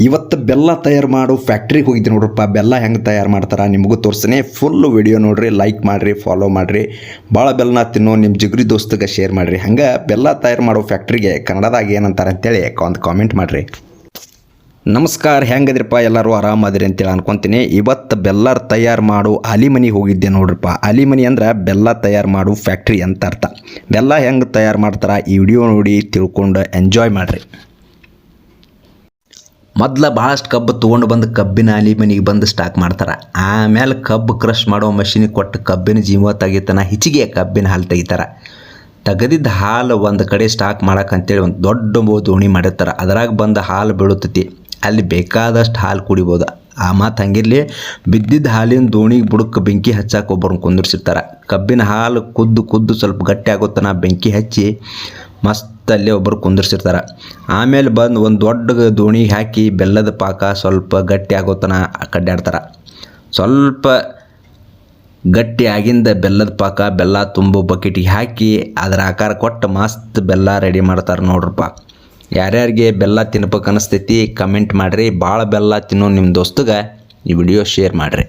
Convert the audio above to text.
ಇವತ್ತು ಬೆಲ್ಲ ತಯಾರು ಮಾಡೋ ಫ್ಯಾಕ್ಟ್ರಿಗೆ ಹೋಗಿದ್ದೆ ನೋಡ್ರಪ್ಪ. ಬೆಲ್ಲ ಹೆಂಗೆ ತಯಾರು ಮಾಡ್ತಾರೆ ನಿಮಗೂ ತೋರಿಸ್ತೀನಿ. ಫುಲ್ಲು ವಿಡಿಯೋ ನೋಡಿರಿ, ಲೈಕ್ ಮಾಡಿರಿ, ಫಾಲೋ ಮಾಡಿರಿ. ಭಾಳ ಬೆಲ್ಲನ ತಿನ್ನೋ ನಿಮ್ಮ ಜಿಗ್ರಿ ದೋಸ್ತಿಗೆ ಶೇರ್ ಮಾಡಿರಿ. ಹಂಗೆ ಬೆಲ್ಲ ತಯಾರು ಮಾಡೋ ಫ್ಯಾಕ್ಟ್ರಿಗೆ ಕನ್ನಡದಾಗ ಏನಂತಾರೆ ಅಂತೇಳಿ ಒಂದು ಕಾಮೆಂಟ್ ಮಾಡಿರಿ. ನಮಸ್ಕಾರ, ಹೆಂಗದ್ರಪ್ಪ ಎಲ್ಲರೂ ಆರಾಮದಿರಿ ಅಂತೇಳಿ ಅನ್ಕೊತೀನಿ. ಇವತ್ತು ಬೆಲ್ಲ ತಯಾರು ಮಾಡೋ ಅಲಿಮನಿ ಹೋಗಿದ್ದೆ ನೋಡ್ರಪ್ಪ. ಅಲಿಮನಿ ಅಂದ್ರೆ ಬೆಲ್ಲ ತಯಾರು ಮಾಡೋ ಫ್ಯಾಕ್ಟ್ರಿ ಅಂತ ಅರ್ಥ. ಬೆಲ್ಲ ಹೆಂಗೆ ತಯಾರು ಮಾಡ್ತಾರೆ ಈ ವಿಡಿಯೋ ನೋಡಿ ತಿಳ್ಕೊಂಡು ಎಂಜಾಯ್ ಮಾಡಿರಿ. ಮೊದಲು ಭಾಳಷ್ಟು ಕಬ್ಬು ತೊಗೊಂಡು ಬಂದು ಕಬ್ಬಿನ ಅಲಿಮನಿಗೆ ಬಂದು ಸ್ಟಾಕ್ ಮಾಡ್ತಾರೆ. ಆಮೇಲೆ ಕಬ್ಬು ಕ್ರಷ್ ಮಾಡೋ ಮಷಿನಿಗೆ ಕೊಟ್ಟು ಕಬ್ಬಿನ ಜೀವ ತೆಗಿತಾನೆ, ಹೆಚ್ಚಿಗೆ ಕಬ್ಬಿನ ಹಾಲು ತೆಗಿತಾರೆ. ತೆಗೆದಿದ್ದ ಹಾಲು ಒಂದು ಕಡೆ ಸ್ಟಾಕ್ ಮಾಡೋಕ್ಕಂತೇಳಿ ಒಂದು ದೊಡ್ಡ ದೋಣಿ ಮಾಡಿರ್ತಾರೆ. ಅದ್ರಾಗ ಬಂದು ಹಾಲು ಬೀಳುತ್ತೈತಿ. ಅಲ್ಲಿ ಬೇಕಾದಷ್ಟು ಹಾಲು ಕುಡಿಬೋದು. ಆ ಮಾತು ಹಂಗಿರಲಿ, ಬಿದ್ದಿದ್ದ ಹಾಲಿನ ದೋಣಿಗೆ ಬುಡಕ್ಕೆ ಬೆಂಕಿ ಹಚ್ಚಾಕೆ ಒಬ್ಬರನ್ನ ಕುಂದಿರ್ಸಿರ್ತಾರೆ. ಕಬ್ಬಿನ ಹಾಲು ಕುದ್ದು ಸ್ವಲ್ಪ ಗಟ್ಟಿ ಆಗುತ್ತಾನ ಬೆಂಕಿ ಹಚ್ಚಿ ಮಸ್ತ್ ಅಲ್ಲೇ ಒಬ್ಬರು ಕುಂದಿರ್ಸಿರ್ತಾರೆ. ಆಮೇಲೆ ಬಂದು ಒಂದು ದೊಡ್ಡ ದೋಣಿಗೆ ಹಾಕಿ ಬೆಲ್ಲದ ಪಾಕ ಸ್ವಲ್ಪ ಗಟ್ಟಿ ಆಗೋತನ ಕಡ್ಡಾಡ್ತಾರೆ. ಸ್ವಲ್ಪ ಗಟ್ಟಿ ಆಗಿಂದ ಬೆಲ್ಲದ ಪಾಕ ಬೆಲ್ಲ ತುಂಬು ಬಕೆಟಿಗೆ ಹಾಕಿ ಅದರ ಆಕಾರ ಕೊಟ್ಟು ಮಸ್ತ್ ಬೆಲ್ಲ ರೆಡಿ ಮಾಡ್ತಾರೆ ನೋಡ್ರಪ್ಪ. ಯಾರ್ಯಾರಿಗೆ ಬೆಲ್ಲ ತಿನ್ಬೇಕು ಅನಿಸ್ತೈತಿ ಕಮೆಂಟ್ ಮಾಡಿರಿ. ಭಾಳ ಬೆಲ್ಲ ತಿನ್ನೋ ನಿಮ್ಮ ದೋಸ್ತಗೆ ಈ ವಿಡಿಯೋ ಶೇರ್ ಮಾಡಿರಿ.